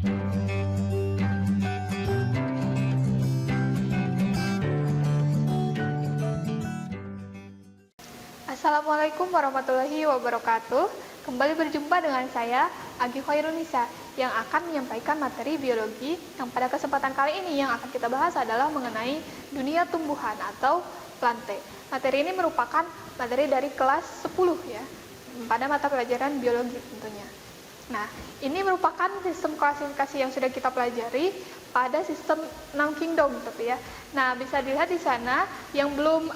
Assalamualaikum warahmatullahi wabarakatuh. Kembali berjumpa dengan saya, Agi Khairunisa, yang akan menyampaikan materi biologi yang pada kesempatan kali ini yang akan kita bahas adalah mengenai dunia tumbuhan atau plante. Materi ini merupakan materi dari kelas 10 ya, pada mata pelajaran biologi tentunya. Nah, ini merupakan sistem klasifikasi yang sudah kita pelajari pada sistem 6 kingdom, tapi ya. Nah, bisa dilihat di sana yang belum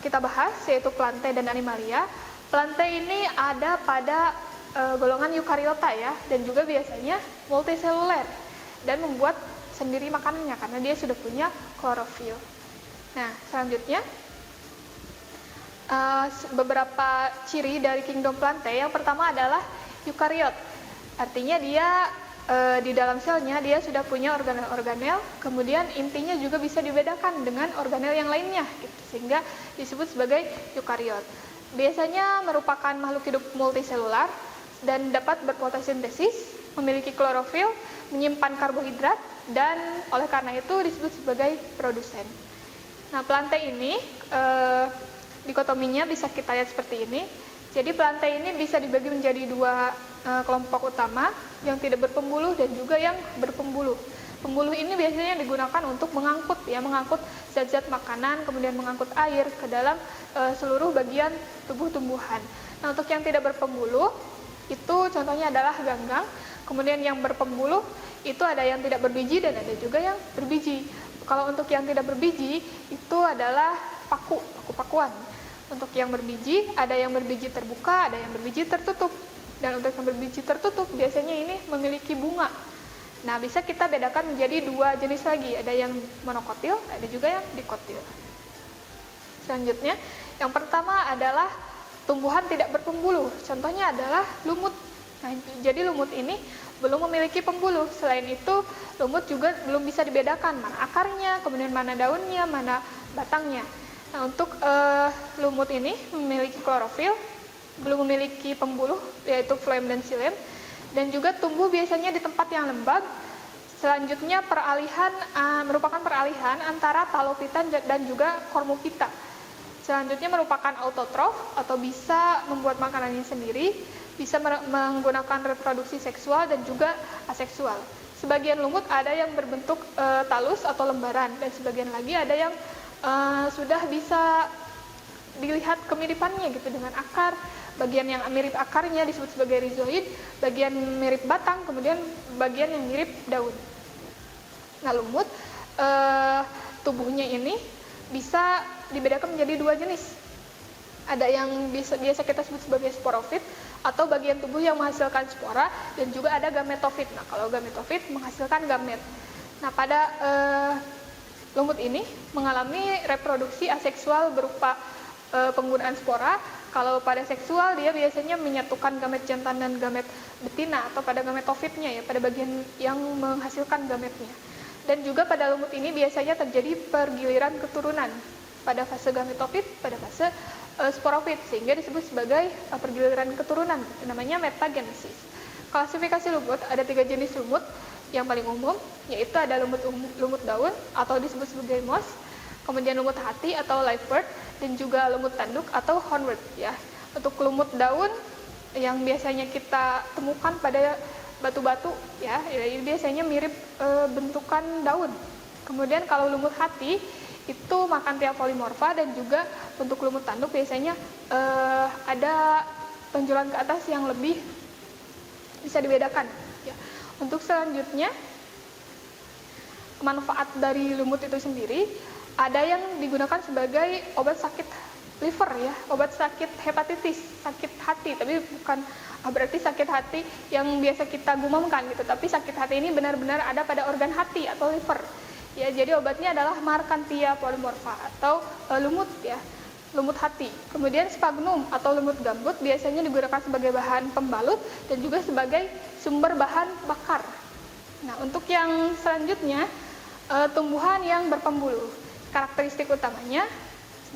kita bahas yaitu plante dan animalia. Plante ini ada pada golongan eukariota ya, dan juga biasanya multiseluler dan membuat sendiri makanannya karena dia sudah punya klorofil. Nah, selanjutnya beberapa ciri dari kingdom plante. Yang pertama adalah eukariot, artinya dia di dalam selnya dia sudah punya organel-organel, kemudian intinya juga bisa dibedakan dengan organel yang lainnya, gitu, sehingga disebut sebagai eukariot. Biasanya merupakan makhluk hidup multiselular dan dapat berfotosintesis, memiliki klorofil, menyimpan karbohidrat, dan oleh karena itu disebut sebagai produsen. Nah, plante ini dikotominya bisa kita lihat seperti ini. Jadi plante ini bisa dibagi menjadi dua kelompok utama, yang tidak berpembuluh dan juga yang berpembuluh. Pembuluh ini biasanya digunakan untuk mengangkut zat-zat makanan, kemudian mengangkut air ke dalam seluruh bagian tubuh tumbuhan. Nah, untuk yang tidak berpembuluh itu contohnya adalah ganggang. Kemudian yang berpembuluh itu ada yang tidak berbiji dan ada juga yang berbiji. Kalau untuk yang tidak berbiji itu adalah paku-pakuan. Untuk yang berbiji, ada yang berbiji terbuka, ada yang berbiji tertutup. Dan untuk yang berbiji tertutup, biasanya ini memiliki bunga. Nah, bisa kita bedakan menjadi dua jenis lagi. Ada yang monokotil, ada juga yang dikotil. Selanjutnya, yang pertama adalah tumbuhan tidak berpembuluh. Contohnya adalah lumut. Nah, jadi lumut ini belum memiliki pembuluh. Selain itu, lumut juga belum bisa dibedakan mana akarnya, kemudian mana daunnya, mana batangnya. Nah, untuk lumut ini memiliki klorofil, belum memiliki pembuluh, yaitu floem dan xilem, dan juga tumbuh biasanya di tempat yang lembab. Selanjutnya merupakan peralihan antara talopita dan juga kormopita. Selanjutnya merupakan autotrof atau bisa membuat makanannya sendiri, bisa menggunakan reproduksi seksual dan juga aseksual. Sebagian lumut ada yang berbentuk talus atau lembaran, dan sebagian lagi ada yang sudah bisa dilihat kemiripannya gitu dengan akar. Bagian yang mirip akarnya disebut sebagai rizoid, bagian mirip batang, kemudian bagian yang mirip daun. Nah, lumut tubuhnya ini bisa dibedakan menjadi dua jenis. Ada yang biasa kita sebut sebagai sporofit atau bagian tubuh yang menghasilkan spora, dan juga ada gametofit. Nah, kalau gametofit menghasilkan gamet. Nah, pada lumut ini mengalami reproduksi aseksual berupa penggunaan spora. Kalau pada seksual dia biasanya menyatukan gamet jantan dan gamet betina, atau pada gametofitnya ya, pada bagian yang menghasilkan gametnya. Dan juga pada lumut ini biasanya terjadi pergiliran keturunan pada fase gametofit, pada fase sporofit, sehingga disebut sebagai pergiliran keturunan, namanya metagenesis. Klasifikasi lumut ada 3 jenis lumut yang paling umum, yaitu ada lumut daun atau disebut sebagai moss, kemudian lumut hati atau live bird, dan juga lumut tanduk atau hornwort ya. Untuk lumut daun yang biasanya kita temukan pada batu-batu ya, ini biasanya mirip bentukan daun. Kemudian kalau lumut hati itu Macanthia polymorpha, dan juga untuk lumut tanduk biasanya ada tonjolan ke atas yang lebih bisa dibedakan ya. Untuk selanjutnya, manfaat dari lumut itu sendiri, ada yang digunakan sebagai obat sakit liver ya, obat sakit hepatitis, sakit hati, tapi bukan berarti sakit hati yang biasa kita gumamkan gitu, tapi sakit hati ini benar-benar ada pada organ hati atau liver ya. Jadi obatnya adalah Macanthia polymorpha atau lumut ya, lumut hati. Kemudian sphagnum atau lumut gambut biasanya digunakan sebagai bahan pembalut dan juga sebagai sumber bahan bakar. Nah, untuk yang selanjutnya, tumbuhan yang berpembuluh. Karakteristik utamanya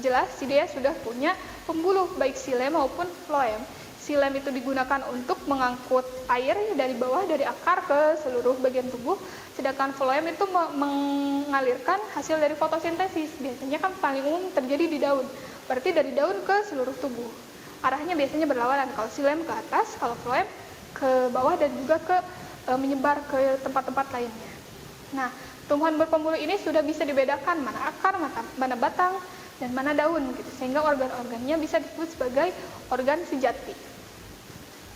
jelas dia sudah punya pembuluh baik xilem maupun floem. Xilem itu digunakan untuk mengangkut air dari bawah, dari akar ke seluruh bagian tubuh, sedangkan floem itu mengalirkan hasil dari fotosintesis. Biasanya kan paling umum terjadi di daun, berarti dari daun ke seluruh tubuh. Arahnya biasanya berlawanan, kalau xilem ke atas, kalau floem ke bawah dan juga menyebar ke tempat-tempat lainnya. Nah, tumbuhan berpembuluh ini sudah bisa dibedakan mana akar, mana batang, dan mana daun, gitu, sehingga organ-organnya bisa disebut sebagai organ sejati.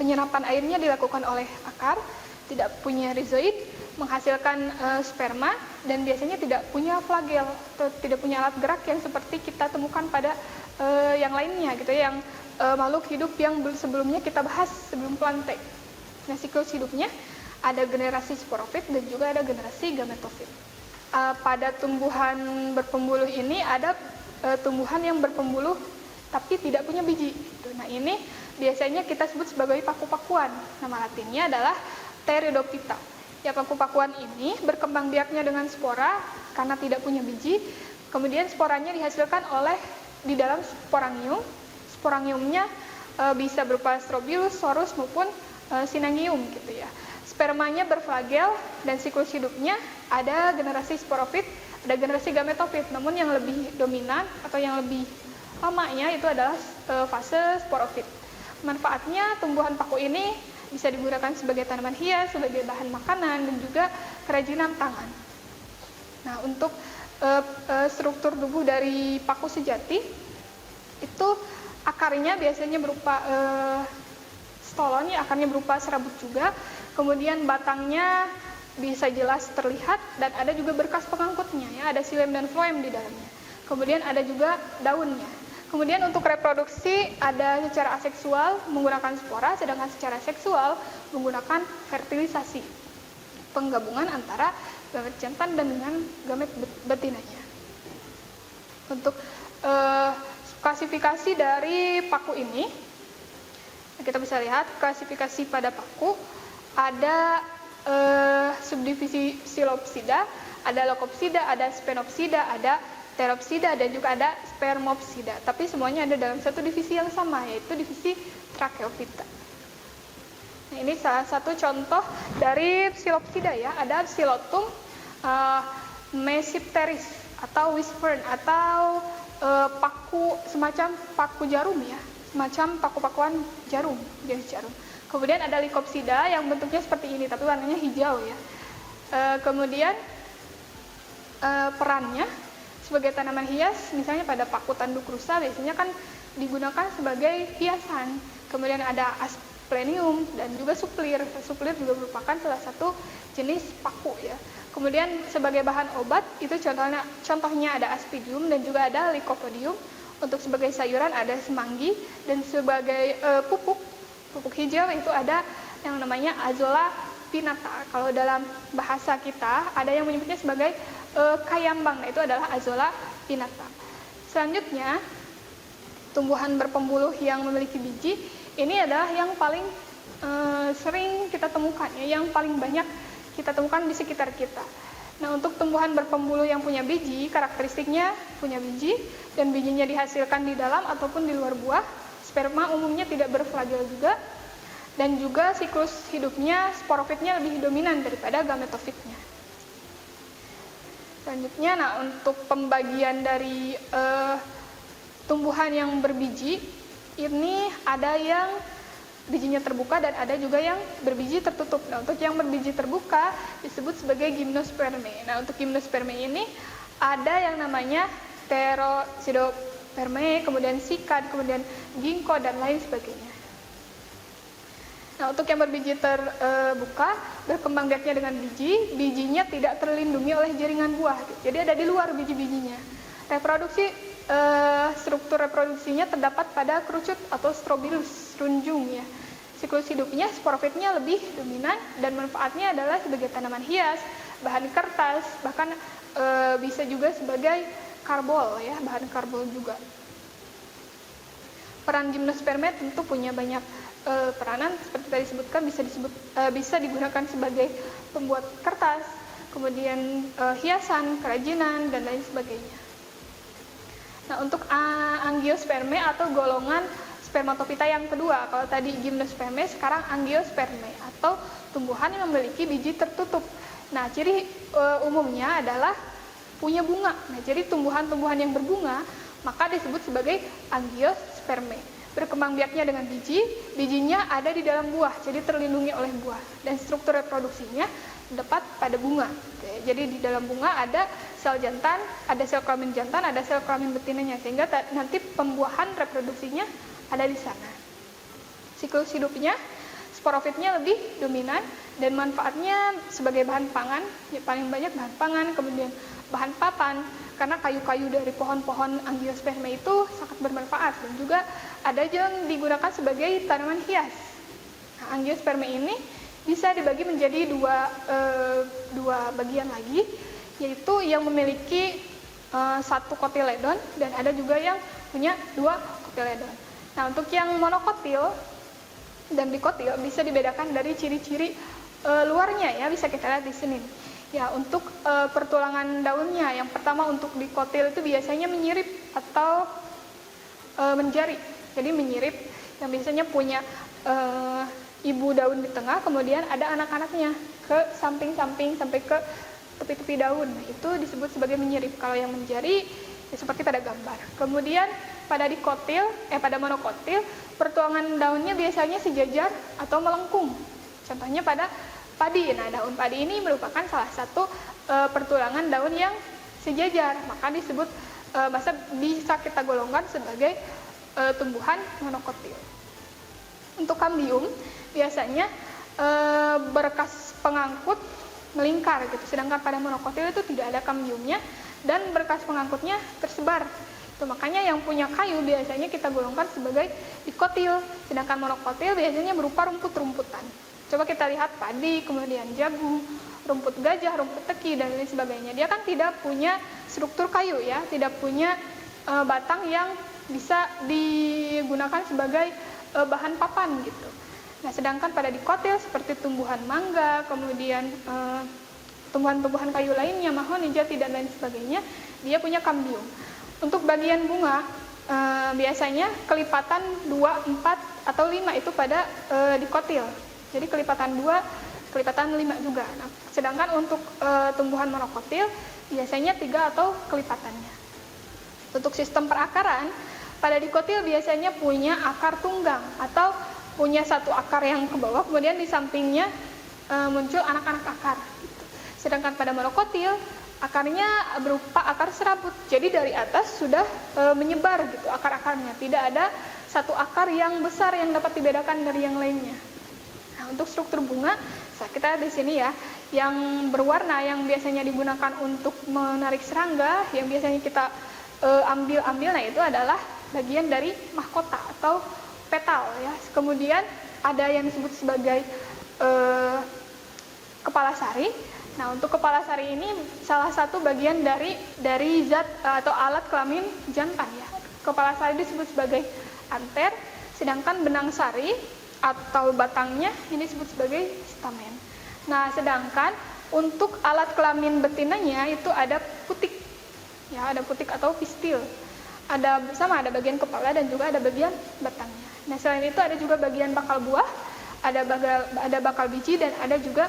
Penyerapan airnya dilakukan oleh akar, tidak punya rizoid, menghasilkan sperma, dan biasanya tidak punya flagel atau tidak punya alat gerak yang seperti kita temukan pada yang lainnya, gitu, yang makhluk hidup yang sebelumnya kita bahas sebelum plante. Nah, siklus hidupnya ada generasi sporofit dan juga ada generasi gametofit. Pada tumbuhan berpembuluh ini ada tumbuhan yang berpembuluh tapi tidak punya biji. Nah, ini biasanya kita sebut sebagai paku-pakuan. Nama latinnya adalah Pteridophyta. Ya, paku-pakuan ini berkembang biaknya dengan spora karena tidak punya biji. Kemudian sporanya dihasilkan di dalam sporangium. Sporangiumnya bisa berupa strobilus, sorus maupun sinangium, gitu ya. Spermanya berflagel dan siklus hidupnya ada generasi sporofit, ada generasi gametofit, namun yang lebih dominan atau yang lebih lamanya itu adalah fase sporofit. Manfaatnya, tumbuhan paku ini bisa digunakan sebagai tanaman hias, sebagai bahan makanan, dan juga kerajinan tangan. Nah, untuk struktur tubuh dari paku sejati, itu akarnya biasanya berupa stolon, ya, akarnya berupa serabut juga, kemudian batangnya bisa jelas terlihat, dan ada juga berkas pengangkutnya, ya, ada xilem dan floem di dalamnya. Kemudian ada juga daunnya. Kemudian untuk reproduksi ada secara aseksual menggunakan spora, sedangkan secara seksual menggunakan fertilisasi, penggabungan antara gamet jantan dan dengan gamet betinanya. Untuk klasifikasi dari paku ini, kita bisa lihat klasifikasi pada paku ada subdivisi Psilopsida, ada Leucopsida, ada Sphenopsida, ada Pteropsida, dan juga ada Spermopsida. Tapi semuanya ada dalam satu divisi yang sama, yaitu divisi Tracheophyta. Nah, ini salah satu contoh dari Psilopsida, ya. Ada Psilotum mesipteris atau wishfern atau paku, semacam paku jarum, ya, semacam paku-pakuan jarum, jenis jarum. Kemudian ada Lycopsida yang bentuknya seperti ini, tapi warnanya hijau, ya. Kemudian perannya sebagai tanaman hias, misalnya pada paku tanduk rusa biasanya kan digunakan sebagai hiasan. Kemudian ada asplenium dan juga suplir. Suplir juga merupakan salah satu jenis paku, ya. Kemudian sebagai bahan obat itu contohnya ada aspidium dan juga ada lycopodium. Untuk sebagai sayuran ada semanggi, dan sebagai pupuk hijau itu ada yang namanya Azolla pinnata. Kalau dalam bahasa kita ada yang menyebutnya sebagai kayambang, itu adalah Azolla pinnata. Selanjutnya, tumbuhan berpembuluh yang memiliki biji ini adalah yang paling sering kita temukan, ya, yang paling banyak kita temukan di sekitar kita. Nah, untuk tumbuhan berpembuluh yang punya biji, karakteristiknya punya biji dan bijinya dihasilkan di dalam ataupun di luar buah. Sperma umumnya tidak berflagel juga, dan juga siklus hidupnya sporofitnya lebih dominan daripada gametofitnya. Selanjutnya, nah, untuk pembagian dari tumbuhan yang berbiji ini ada yang bijinya terbuka dan ada juga yang berbiji tertutup. Nah, untuk yang berbiji terbuka disebut sebagai gymnosperme. Nah, untuk gymnosperme ini ada yang namanya Pteroxidoperme, kemudian sikad, kemudian ginkgo, dan lain sebagainya. Nah, untuk yang berbiji terbuka, berkembang biaknya dengan biji, bijinya tidak terlindungi oleh jaringan buah, jadi ada di luar biji-bijinya. Reproduksi, struktur reproduksinya terdapat pada kerucut atau strobilus runjung, ya. Siklus hidupnya, sporofitnya lebih dominan, dan manfaatnya adalah sebagai tanaman hias, bahan kertas, bahkan bisa juga sebagai karbol, ya, bahan karbol juga. Peran gymnosperme tentu punya banyak peranan, seperti tadi disebutkan, bisa digunakan sebagai pembuat kertas, kemudian hiasan, kerajinan, dan lain sebagainya. Nah, untuk angiosperme atau golongan spermatopita yang kedua. Kalau tadi gymnosperme, sekarang angiosperme atau tumbuhan yang memiliki biji tertutup. Nah, ciri umumnya adalah punya bunga. Nah, jadi tumbuhan-tumbuhan yang berbunga maka disebut sebagai angiosperme. Berkembang biaknya dengan biji, bijinya ada di dalam buah, jadi terlindungi oleh buah. Dan struktur reproduksinya dapat pada bunga. Oke, jadi di dalam bunga ada sel jantan, ada sel kelamin jantan, ada sel kelamin betinanya, sehingga nanti pembuahan reproduksinya ada di sana. Siklus hidupnya, sporofitnya lebih dominan dan manfaatnya sebagai bahan pangan, ya paling banyak bahan pangan, kemudian bahan papan, karena kayu-kayu dari pohon-pohon angiosperme itu sangat bermanfaat, dan juga ada yang digunakan sebagai tanaman hias. Nah, angiosperme ini bisa dibagi menjadi dua bagian lagi, yaitu yang memiliki satu kotiledon dan ada juga yang punya dua kotiledon. Nah, untuk yang monokotil dan dikotil bisa dibedakan dari ciri-ciri luarnya, ya, bisa kita lihat di sini. Ya, untuk pertulangan daunnya, yang pertama untuk dikotil itu biasanya menyirip atau menjari. Jadi menyirip, yang biasanya punya ibu daun di tengah, kemudian ada anak-anaknya ke samping-samping sampai ke tepi-tepi daun. Nah, itu disebut sebagai menyirip. Kalau yang menjari, ya seperti pada gambar. Kemudian pada monokotil, pertuangan daunnya biasanya sejajar atau melengkung. Contohnya pada padi. Nah, daun padi ini merupakan salah satu pertulangan daun yang sejajar, maka disebut bisa kita golongkan sebagai tumbuhan monokotil. Untuk kambium biasanya berkas pengangkut melingkar gitu, sedangkan pada monokotil itu tidak ada kambiumnya dan berkas pengangkutnya tersebar. Itu makanya yang punya kayu biasanya kita golongkan sebagai dikotil, sedangkan monokotil biasanya berupa rumput-rumputan. Coba kita lihat padi, kemudian jagung, rumput gajah, rumput teki, dan lain sebagainya. Dia kan tidak punya struktur kayu, ya, tidak punya batang yang bisa digunakan sebagai bahan papan gitu. Nah, sedangkan pada dikotil seperti tumbuhan mangga, kemudian tumbuhan-tumbuhan kayu lainnya, mahoni, jati, dan lain sebagainya, dia punya kambium. Untuk bagian bunga, biasanya kelipatan 2, 4, atau 5 itu pada dikotil. Jadi kelipatan 2, kelipatan 5 juga. Nah, sedangkan untuk tumbuhan monokotil, biasanya 3 atau kelipatannya. Untuk sistem perakaran, pada dikotil biasanya punya akar tunggang, atau punya satu akar yang ke bawah, kemudian di sampingnya muncul anak-anak akar. Sedangkan pada monokotil, akarnya berupa akar serabut, jadi dari atas sudah menyebar gitu akar-akarnya, tidak ada satu akar yang besar yang dapat dibedakan dari yang lainnya. Nah, untuk struktur bunga, kita di sini ya, yang berwarna yang biasanya digunakan untuk menarik serangga, yang biasanya kita ambil, nah itu adalah bagian dari mahkota atau petal, ya. Kemudian ada yang disebut sebagai kepala sari. Nah, untuk kepala sari ini salah satu bagian dari zat atau alat kelamin jantan, ya. Kepala sari disebut sebagai anter, sedangkan benang sari atau batangnya ini disebut sebagai stamen. Nah, sedangkan untuk alat kelamin betinanya itu ada putik, ya, ada putik atau pistil. Ada bagian kepala dan juga ada bagian batangnya. Nah, selain itu ada juga bagian bakal buah, ada bakal biji, dan ada juga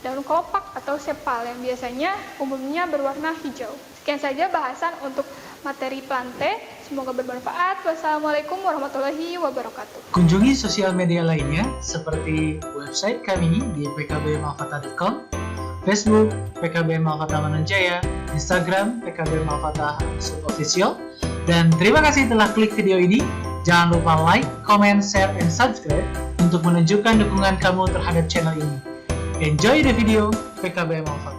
daun kelopak atau sepal yang biasanya umumnya berwarna hijau. Sekian saja bahasan untuk materi plante. Semoga bermanfaat. Wassalamualaikum warahmatullahi wabarakatuh. Kunjungi sosial media lainnya seperti website kami di pkbmalfata.com, Facebook PKB Malfata Mananjaya, Instagram PKB Malfata Official. Dan terima kasih telah klik video ini. Jangan lupa like, comment, share, and subscribe untuk menunjukkan dukungan kamu terhadap channel ini. Enjoy the video, PKB Malfata.